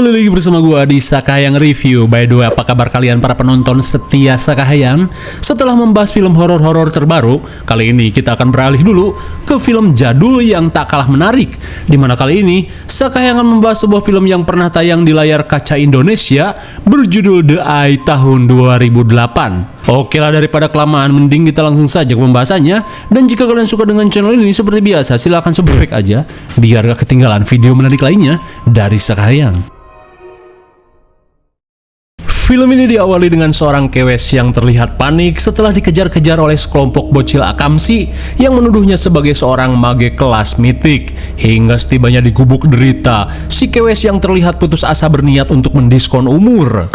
Kembali lagi bersama gue di Sakahayang Review. By the way, apa kabar kalian para penonton setia Sakahayang? Setelah membahas film horor-horor terbaru, kali ini kita akan beralih dulu ke film jadul yang tak kalah menarik. Dimana kali ini, Sakahayang akan membahas sebuah film yang pernah tayang di layar kaca Indonesia berjudul The Eye tahun 2008. Oke lah, daripada kelamaan, mending kita langsung saja ke pembahasannya. Dan jika kalian suka dengan channel ini, seperti biasa, silahkan subscribe aja biar gak ketinggalan video menarik lainnya dari Sakahayang. Film ini diawali dengan seorang kewes yang terlihat panik setelah dikejar-kejar oleh sekelompok bocil akamsi yang menuduhnya sebagai seorang mage kelas mitik. Hingga setibanya di gubuk derita, si kewes yang terlihat putus asa berniat untuk mendiskon umur.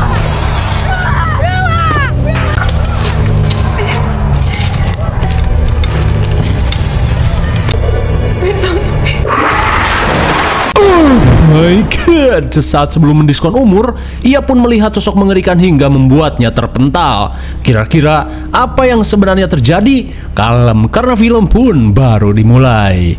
My God, sesaat sebelum mendiskon umur, ia pun melihat sosok mengerikan hingga membuatnya terpental. Kira-kira apa yang sebenarnya terjadi? Kalem, karena film pun baru dimulai.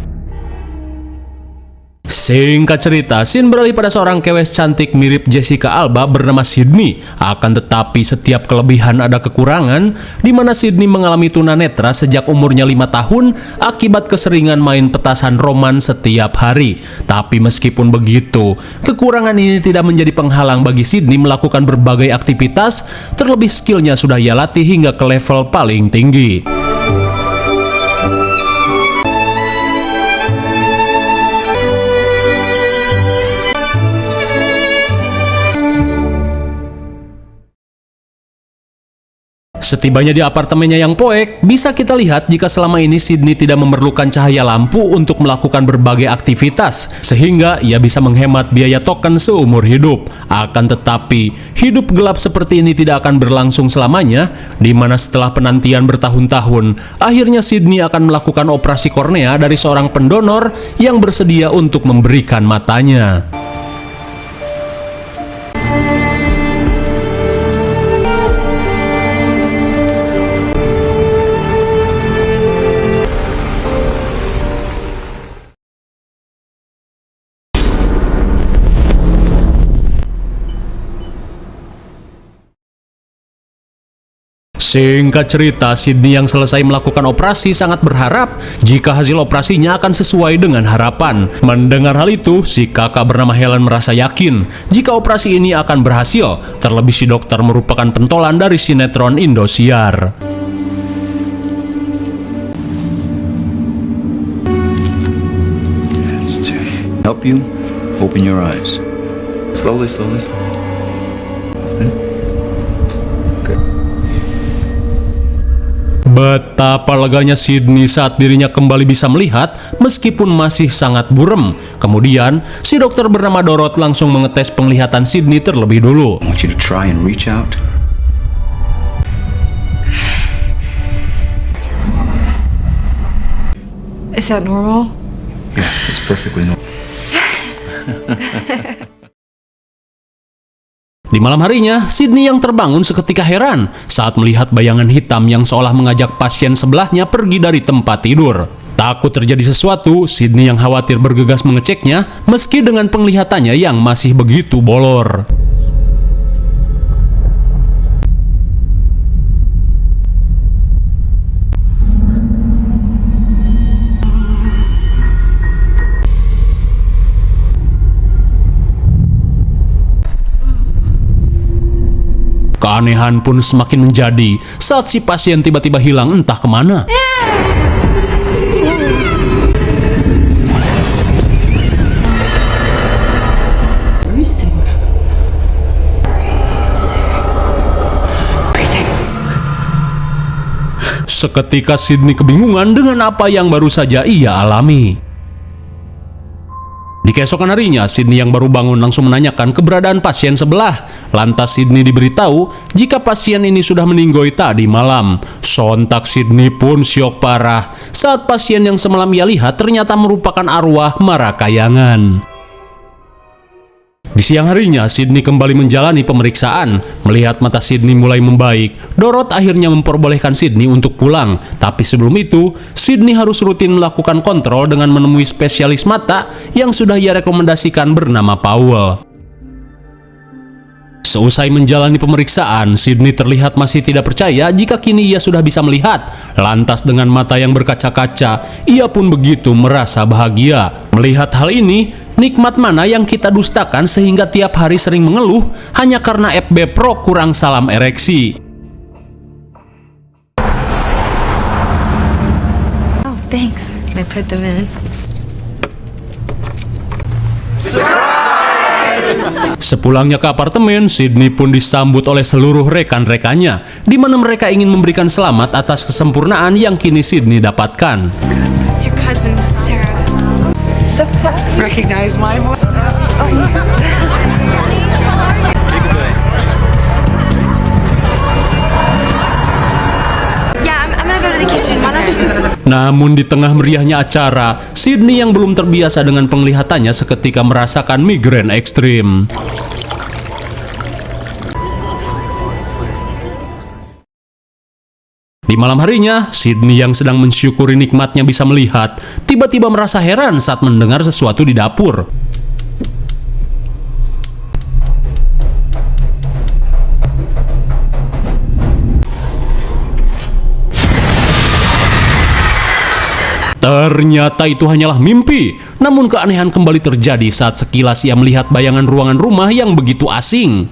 Singkat cerita, scene beralih pada seorang kewes cantik mirip Jessica Alba bernama Sydney. Akan tetapi setiap kelebihan ada kekurangan, di mana Sydney mengalami tunanetra sejak umurnya 5 tahun akibat keseringan main petasan roman setiap hari. Tapi meskipun begitu, kekurangan ini tidak menjadi penghalang bagi Sydney melakukan berbagai aktivitas, terlebih skillnya sudah ia latih hingga ke level paling tinggi. Setibanya di apartemennya yang poek, bisa kita lihat jika selama ini Sydney tidak memerlukan cahaya lampu untuk melakukan berbagai aktivitas, sehingga ia bisa menghemat biaya token seumur hidup. Akan tetapi, hidup gelap seperti ini tidak akan berlangsung selamanya, di mana setelah penantian bertahun-tahun, akhirnya Sydney akan melakukan operasi kornea dari seorang pendonor yang bersedia untuk memberikan matanya. Singkat cerita, Sydney yang selesai melakukan operasi sangat berharap jika hasil operasinya akan sesuai dengan harapan. Mendengar hal itu, si kakak bernama Helen merasa yakin jika operasi ini akan berhasil. Terlebih si dokter merupakan pentolan dari sinetron Indosiar. Help you open your eyes. Slowly, slowly, slowly. Betapa leganya Sydney saat dirinya kembali bisa melihat meskipun masih sangat buram. Kemudian, si dokter bernama Dorot langsung mengetes penglihatan Sydney terlebih dulu. I want you to try and reach out. Is that normal? Yeah, it's perfectly normal. Di malam harinya, Sydney yang terbangun seketika heran saat melihat bayangan hitam yang seolah mengajak pasien sebelahnya pergi dari tempat tidur. Takut terjadi sesuatu, Sydney yang khawatir bergegas mengeceknya meski dengan penglihatannya yang masih begitu bolor. Keanehan pun semakin menjadi saat si pasien tiba-tiba hilang entah kemana. Seketika Sydney kebingungan dengan apa yang baru saja ia alami. Di keesokan harinya, Sydney yang baru bangun langsung menanyakan keberadaan pasien sebelah. Lantas Sydney diberitahu jika pasien ini sudah meninggoy tadi malam. Sontak Sydney pun syok parah saat pasien yang semalam ia lihat ternyata merupakan arwah Marakayangan. Di siang harinya, Sydney kembali menjalani pemeriksaan. Melihat mata Sydney mulai membaik, Dorot akhirnya memperbolehkan Sydney untuk pulang. Tapi sebelum itu, Sydney harus rutin melakukan kontrol dengan menemui spesialis mata yang sudah ia rekomendasikan bernama Paul. Seusai menjalani pemeriksaan, Sydney terlihat masih tidak percaya jika kini ia sudah bisa melihat. Lantas dengan mata yang berkaca-kaca, ia pun begitu merasa bahagia. Melihat hal ini, nikmat mana yang kita dustakan sehingga tiap hari sering mengeluh hanya karena FB Pro kurang salam ereksi? Oh, thanks. I put them in. Sepulangnya ke apartemen, Sydney pun disambut oleh seluruh rekan-rekannya, di mana mereka ingin memberikan selamat atas kesempurnaan yang kini Sydney dapatkan. It's your cousin, Sarah. Recognize my voice? Yeah, I'm gonna go to the kitchen. Why don't you? Namun di tengah meriahnya acara, Sydney yang belum terbiasa dengan penglihatannya seketika merasakan migrain ekstrim. Di malam harinya, Sydney yang sedang mensyukuri nikmatnya bisa melihat, tiba-tiba merasa heran saat mendengar sesuatu di dapur. Ternyata itu hanyalah mimpi. Namun keanehan kembali terjadi saat sekilas ia melihat bayangan ruangan rumah yang begitu asing.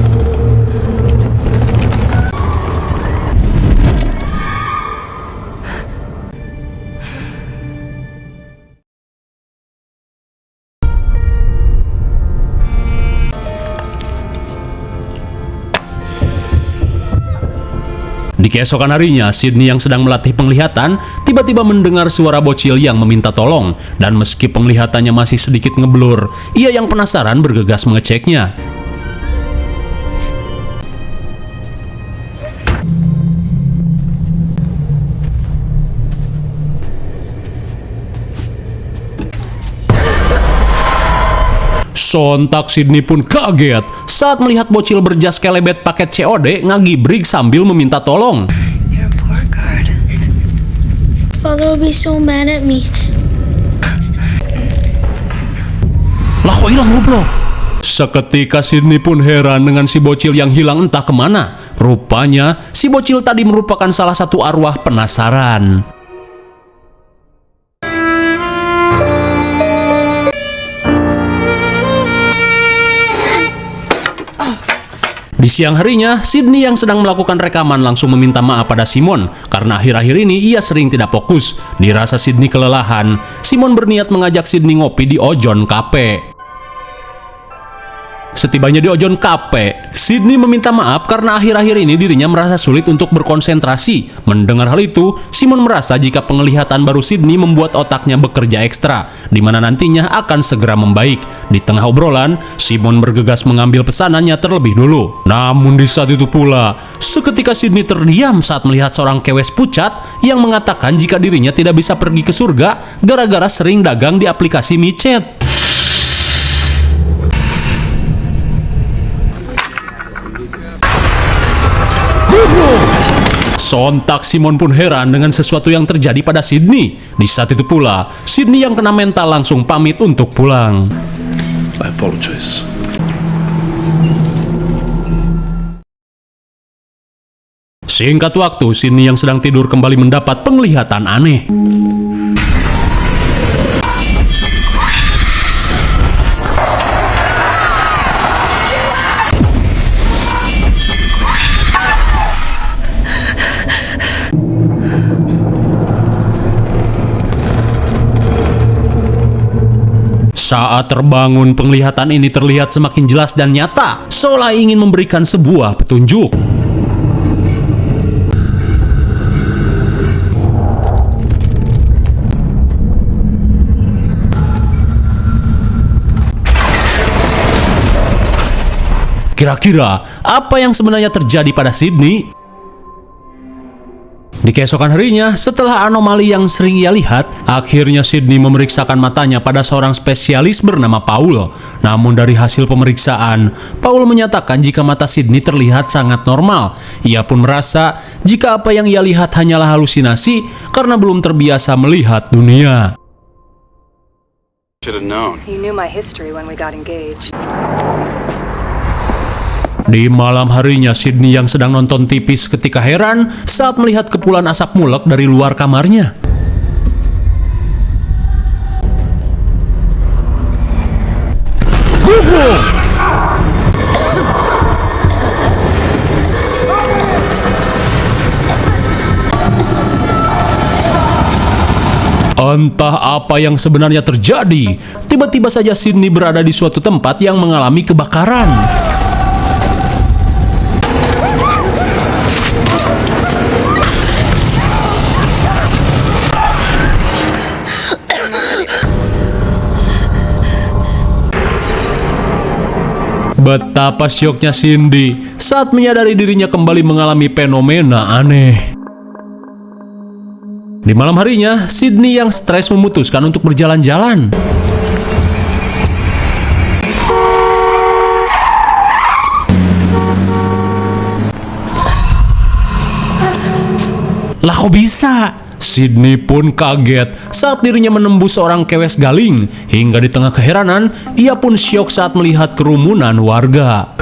Di keesokan harinya, Sydney yang sedang melatih penglihatan tiba-tiba mendengar suara bocil yang meminta tolong, dan meski penglihatannya masih sedikit ngeblur, ia yang penasaran bergegas mengeceknya. Sontak Sydney pun kaget saat melihat bocil berjas kelebet paket COD ngagibrig sambil meminta tolong. You're a poor guard. Father will be so mad at me. Lah kok hilang goblok? Seketika Sydney pun heran dengan si bocil yang hilang entah kemana. Rupanya si bocil tadi merupakan salah satu arwah penasaran. Di siang harinya, Sydney yang sedang melakukan rekaman langsung meminta maaf pada Simon karena akhir-akhir ini ia sering tidak fokus. Dirasa Sydney kelelahan, Simon berniat mengajak Sydney ngopi di Ojon Cafe. Setibanya di Ojon Cafe, Sydney meminta maaf karena akhir-akhir ini dirinya merasa sulit untuk berkonsentrasi. Mendengar hal itu, Simon merasa jika penglihatan baru Sydney membuat otaknya bekerja ekstra, di mana nantinya akan segera membaik. Di tengah obrolan, Simon bergegas mengambil pesanannya terlebih dulu. Namun di saat itu pula, seketika Sydney terdiam saat melihat seorang kewes pucat yang mengatakan jika dirinya tidak bisa pergi ke surga gara-gara sering dagang di aplikasi micet. Sontak Simon pun heran dengan sesuatu yang terjadi pada Sydney. Di saat itu pula, Sydney yang kena mental langsung pamit untuk pulang. I apologize. Singkat waktu, Sydney yang sedang tidur kembali mendapat penglihatan aneh. Saat terbangun, penglihatan ini terlihat semakin jelas dan nyata, seolah ingin memberikan sebuah petunjuk. Kira-kira apa yang sebenarnya terjadi pada Sydney? Di keesokan harinya, setelah anomali yang sering ia lihat, akhirnya Sydney memeriksakan matanya pada seorang spesialis bernama Paul. Namun dari hasil pemeriksaan, Paul menyatakan jika mata Sydney terlihat sangat normal. Ia pun merasa jika apa yang ia lihat hanyalah halusinasi karena belum terbiasa melihat dunia. Should have known. You knew my history when we got engaged. Di malam harinya, Sydney yang sedang nonton TV seketika heran saat melihat kepulan asap mulek dari luar kamarnya. Goblok! Entah apa yang sebenarnya terjadi. Tiba-tiba saja Sydney berada di suatu tempat yang mengalami kebakaran. Betapa syoknya Cindy saat menyadari dirinya kembali mengalami fenomena aneh. Di malam harinya, Sydney yang stres memutuskan untuk berjalan-jalan. Lah kok bisa? Sydney pun kaget saat dirinya menembus seorang kewes galing. Hingga di tengah keheranan, ia pun syok saat melihat kerumunan warga.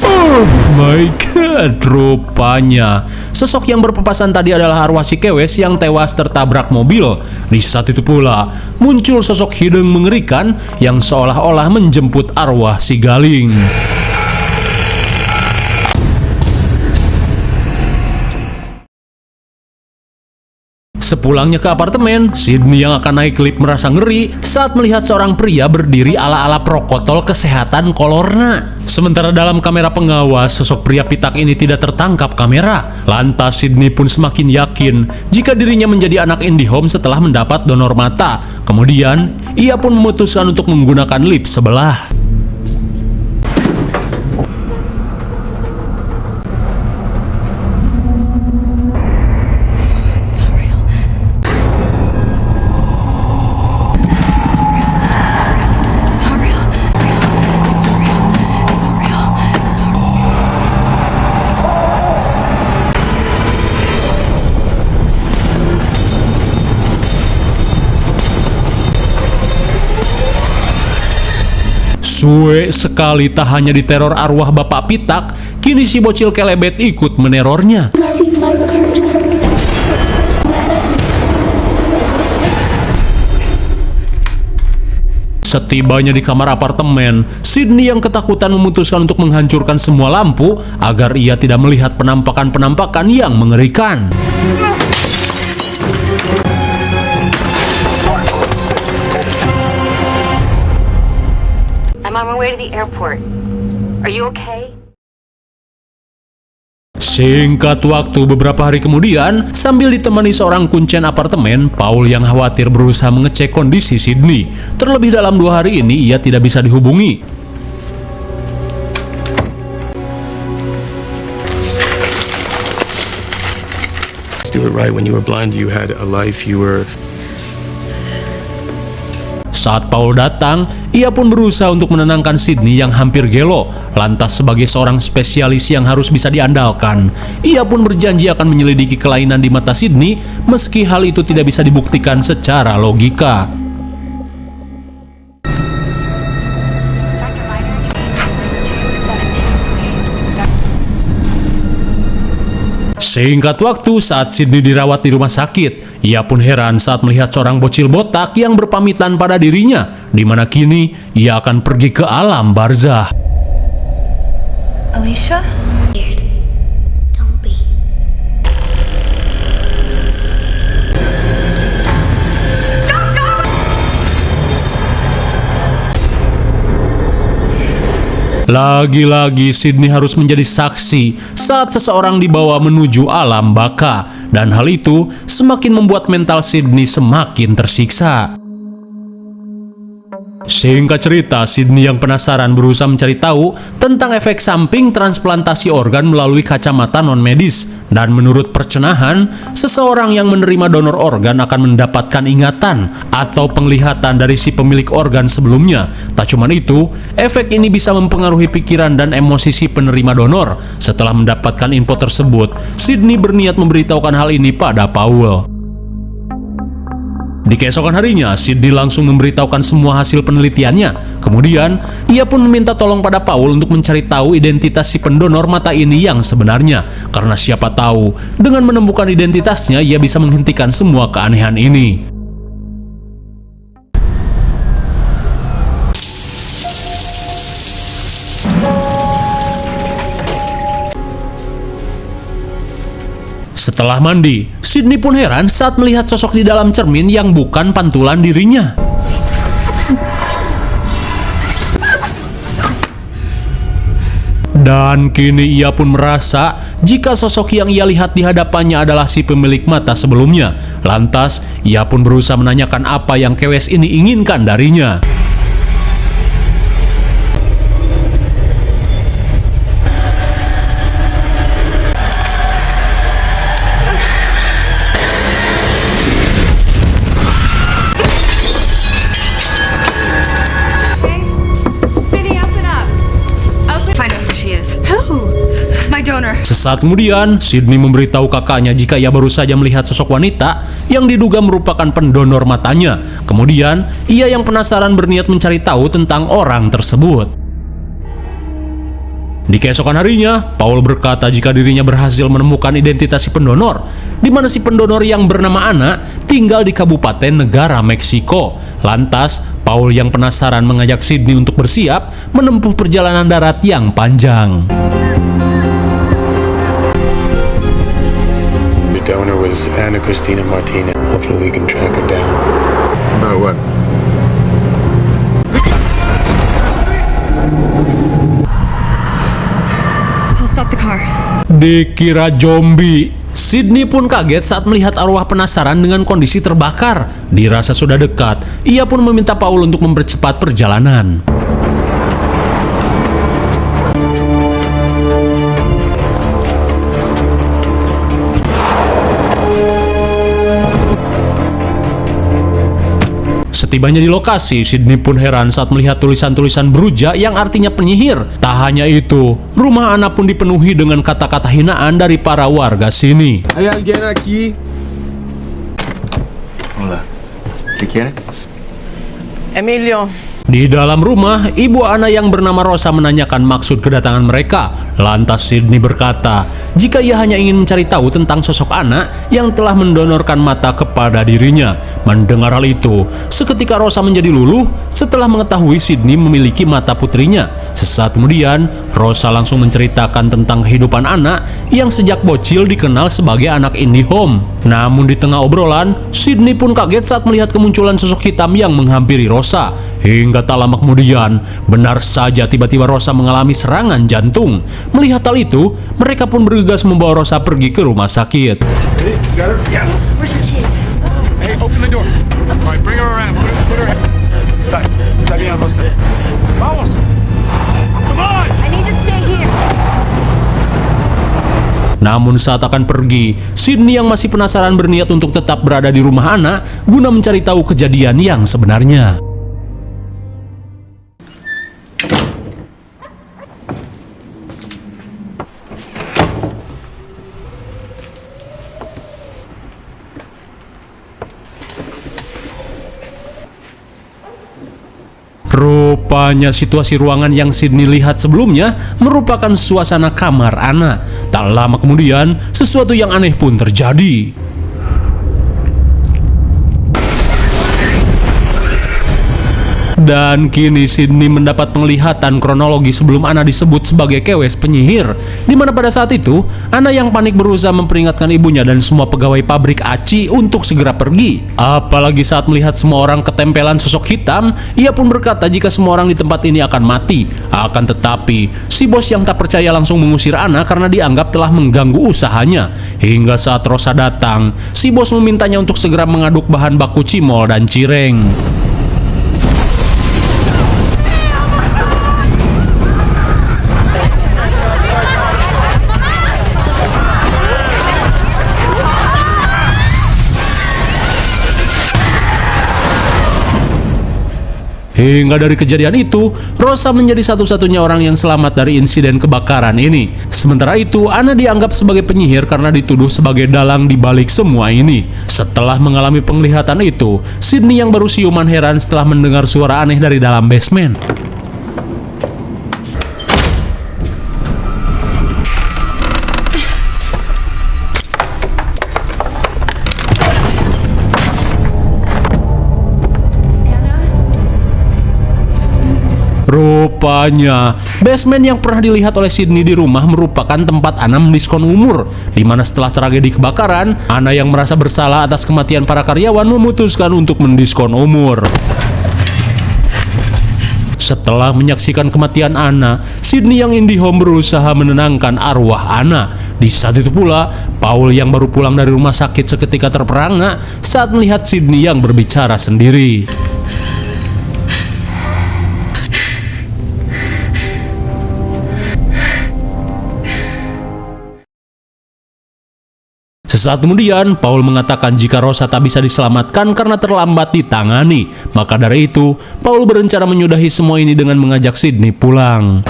Oh my god, rupanya sosok yang berpapasan tadi adalah arwah si kewes yang tewas tertabrak mobil. Di saat itu pula muncul sosok hidung mengerikan yang seolah-olah menjemput arwah si galing. Sepulangnya ke apartemen, Sydney yang akan naik lift merasa ngeri saat melihat seorang pria berdiri ala-ala protokol kesehatan kolorna. Sementara dalam kamera pengawas, sosok pria pitak ini tidak tertangkap kamera. Lantas Sydney pun semakin yakin jika dirinya menjadi anak IndiHome setelah mendapat donor mata. Kemudian, ia pun memutuskan untuk menggunakan lift sebelah. Suwe sekali tak hanya diteror arwah Bapak Pitak, kini si bocil kelebet ikut menerornya. Setibanya di kamar apartemen, Sydney yang ketakutan memutuskan untuk menghancurkan semua lampu agar ia tidak melihat penampakan-penampakan yang mengerikan. I'm on my way to the airport. Are you okay? Singkat waktu beberapa hari kemudian, sambil ditemani seorang kuncen apartemen, Paul yang khawatir berusaha mengecek kondisi Sydney. Terlebih dalam 2 hari ini, ia tidak bisa dihubungi. Let's do it right. When you were blind, you had a life. You were... Saat Paul datang, ia pun berusaha untuk menenangkan Sydney yang hampir gelo. Lantas sebagai seorang spesialis yang harus bisa diandalkan, ia pun berjanji akan menyelidiki kelainan di mata Sydney meski hal itu tidak bisa dibuktikan secara logika. Singkat waktu saat Sydney dirawat di rumah sakit, ia pun heran saat melihat seorang bocil botak yang berpamitan pada dirinya, di mana kini ia akan pergi ke alam barzah. Alicia? Don't be. Lagi-lagi Sydney harus menjadi saksi saat seseorang dibawa menuju alam baka, dan hal itu semakin membuat mental Sydney semakin tersiksa. Singkat cerita, Sydney yang penasaran berusaha mencari tahu tentang efek samping transplantasi organ melalui kacamata non-medis. Dan menurut percenahan, seseorang yang menerima donor organ akan mendapatkan ingatan atau penglihatan dari si pemilik organ sebelumnya. Tak cuma itu, efek ini bisa mempengaruhi pikiran dan emosi si penerima donor. Setelah mendapatkan info tersebut, Sydney berniat memberitahukan hal ini pada Paul. Di keesokan harinya, Sydney langsung memberitahukan semua hasil penelitiannya. Kemudian, ia pun meminta tolong pada Paul untuk mencari tahu identitas si pendonor mata ini yang sebenarnya. Karena siapa tahu, dengan menemukan identitasnya, ia bisa menghentikan semua keanehan ini. Setelah mandi, Sydney pun heran saat melihat sosok di dalam cermin yang bukan pantulan dirinya. Dan kini ia pun merasa jika sosok yang ia lihat di hadapannya adalah si pemilik mata sebelumnya. Lantas, ia pun berusaha menanyakan apa yang kewes ini inginkan darinya. Sesaat kemudian, Sydney memberitahu kakaknya jika ia baru saja melihat sosok wanita yang diduga merupakan pendonor matanya. Kemudian, ia yang penasaran berniat mencari tahu tentang orang tersebut. Di keesokan harinya, Paul berkata jika dirinya berhasil menemukan identitas si pendonor, di mana si pendonor yang bernama Anna tinggal di kabupaten negara Meksiko. Lantas, Paul yang penasaran mengajak Sydney untuk bersiap menempuh perjalanan darat yang panjang. The donor was Ana Cristina Martinez. Hopefully we can track her down. About what? I'll stop the car. Dikira zombie. Sydney pun kaget saat melihat arwah penasaran dengan kondisi terbakar. Dirasa sudah dekat, ia pun meminta Paul untuk mempercepat perjalanan. Setibanya di lokasi, Sydney pun heran saat melihat tulisan-tulisan beruja yang artinya penyihir. Tak hanya itu, rumah Anna pun dipenuhi dengan kata-kata hinaan dari para warga sini. ¿Hay alguien aquí? Hola. ¿Qué quiere? Emilio. Di dalam rumah, ibu Anna yang bernama Rosa menanyakan maksud kedatangan mereka. Lantas Sydney berkata, jika ia hanya ingin mencari tahu tentang sosok Anna yang telah mendonorkan mata kepada dirinya. Mendengar hal itu, seketika Rosa menjadi luluh setelah mengetahui Sydney memiliki mata putrinya. Sesaat kemudian, Rosa langsung menceritakan tentang kehidupan Anna yang sejak bocil dikenal sebagai anak indie home. Namun di tengah obrolan, Sydney pun kaget saat melihat kemunculan sosok hitam yang menghampiri Rosa. Hingga tak lama kemudian, benar saja tiba-tiba Rosa mengalami serangan jantung. Melihat hal itu, mereka pun bergegas membawa Rosa pergi ke rumah sakit. Where's your keys? Hey, open the door. All right, bring her around. Put her. Está bien, Rosa. Vamos. Come on. I need to stay here. Namun saat akan pergi, Sydney yang masih penasaran berniat untuk tetap berada di rumah Anna guna mencari tahu kejadian yang sebenarnya. Rupanya situasi ruangan yang Sydney lihat sebelumnya merupakan suasana kamar Anna. Tak lama kemudian, sesuatu yang aneh pun terjadi. Dan kini Sydney mendapat penglihatan kronologi sebelum Anna disebut sebagai kewes penyihir, di mana pada saat itu Anna yang panik berusaha memperingatkan ibunya dan semua pegawai pabrik aci untuk segera pergi. Apalagi saat melihat semua orang ketempelan sosok hitam, ia pun berkata jika semua orang di tempat ini akan mati. Akan tetapi, si bos yang tak percaya langsung mengusir Anna karena dianggap telah mengganggu usahanya. Hingga saat Rosa datang, si bos memintanya untuk segera mengaduk bahan baku cimol dan cireng. Hingga dari kejadian itu, Rosa menjadi satu-satunya orang yang selamat dari insiden kebakaran ini. Sementara itu, Anna dianggap sebagai penyihir karena dituduh sebagai dalang di balik semua ini. Setelah mengalami penglihatan itu, Sydney yang baru siuman heran setelah mendengar suara aneh dari dalam basement. Rupanya, basement yang pernah dilihat oleh Sydney di rumah merupakan tempat Anna mendiskon umur, di mana setelah tragedi kebakaran, Anna yang merasa bersalah atas kematian para karyawan memutuskan untuk mendiskon umur. Setelah menyaksikan kematian Anna, Sydney yang IndiHome berusaha menenangkan arwah Anna. Di saat itu pula, Paul yang baru pulang dari rumah sakit seketika terperangah saat melihat Sydney yang berbicara sendiri. Sesaat kemudian, Paul mengatakan jika Rosa tak bisa diselamatkan karena terlambat ditangani. Maka dari itu, Paul berencana menyudahi semua ini dengan mengajak Sydney pulang.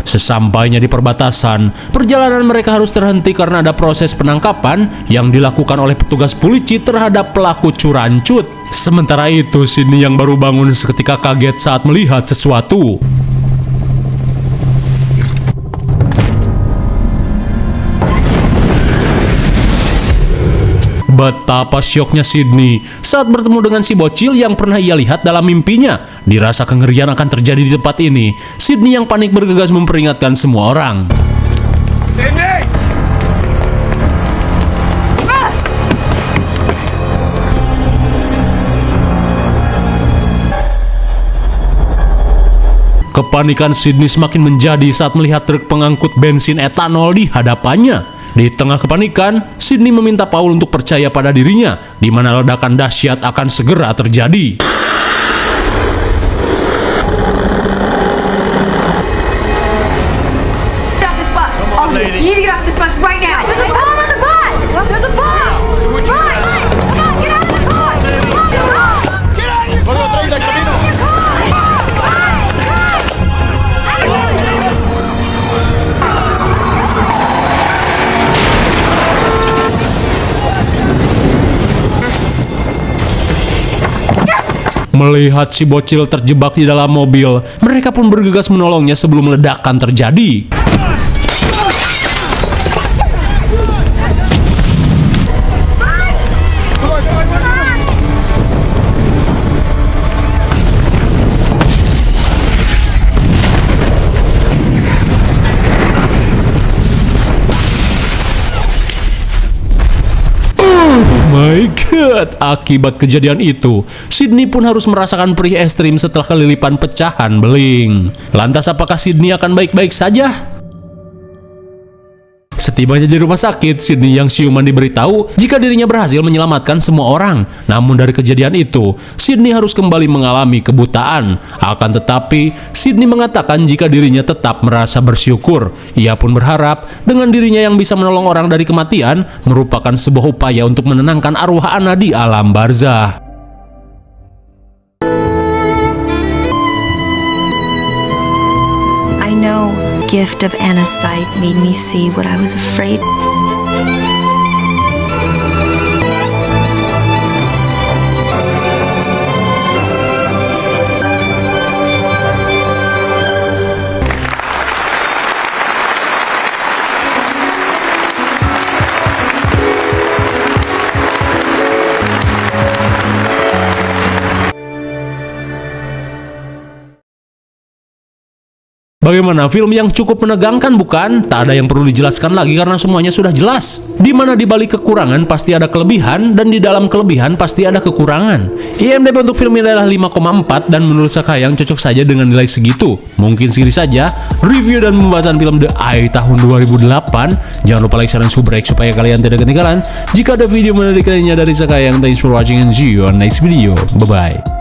Sesampainya di perbatasan, perjalanan mereka harus terhenti karena ada proses penangkapan yang dilakukan oleh petugas polisi terhadap pelaku curancut. Sementara itu, Sydney yang baru bangun seketika kaget saat melihat sesuatu. Betapa syoknya Sydney saat bertemu dengan si bocil yang pernah ia lihat dalam mimpinya. Dirasa kengerian akan terjadi di tempat ini, Sydney yang panik bergegas memperingatkan semua orang. Sydney! Kepanikan Sydney semakin menjadi saat melihat truk pengangkut bensin etanol di hadapannya. Di tengah kepanikan, Sydney meminta Paul untuk percaya pada dirinya, di mana ledakan dahsyat akan segera terjadi. Get off this bus! All of you, you need to get off this bus right now! There's a bomb on the bus! There's a bomb! Run! Come on, get out of the car! Come on, run! Get out of your car! Get out of your car! Melihat si bocil terjebak di dalam mobil, mereka pun bergegas menolongnya sebelum ledakan terjadi. My God, akibat kejadian itu, Sydney pun harus merasakan perih ekstrim setelah kelilipan pecahan beling. Lantas apakah Sydney akan baik-baik saja? Setibanya di rumah sakit, Sydney yang siuman diberitahu jika dirinya berhasil menyelamatkan semua orang. Namun dari kejadian itu, Sydney harus kembali mengalami kebutaan. Akan tetapi, Sydney mengatakan jika dirinya tetap merasa bersyukur. Ia pun berharap dengan dirinya yang bisa menolong orang dari kematian merupakan sebuah upaya untuk menenangkan arwah Anna di alam barzah. I know gift of Anna's sight made me see what I was afraid. Bagaimana, film yang cukup menegangkan bukan? Tak ada yang perlu dijelaskan lagi karena semuanya sudah jelas. Dimana di balik kekurangan pasti ada kelebihan dan di dalam kelebihan pasti ada kekurangan. IMDb untuk film ini adalah 5,4 dan menurut saya yang cocok saja dengan nilai segitu. Mungkin segini saja review dan pembahasan film The Eye tahun 2008. Jangan lupa like, share, dan subscribe supaya kalian tidak ketinggalan jika ada video menarik lainnya dari saya yang thanks for watching and see you on next video. Bye bye.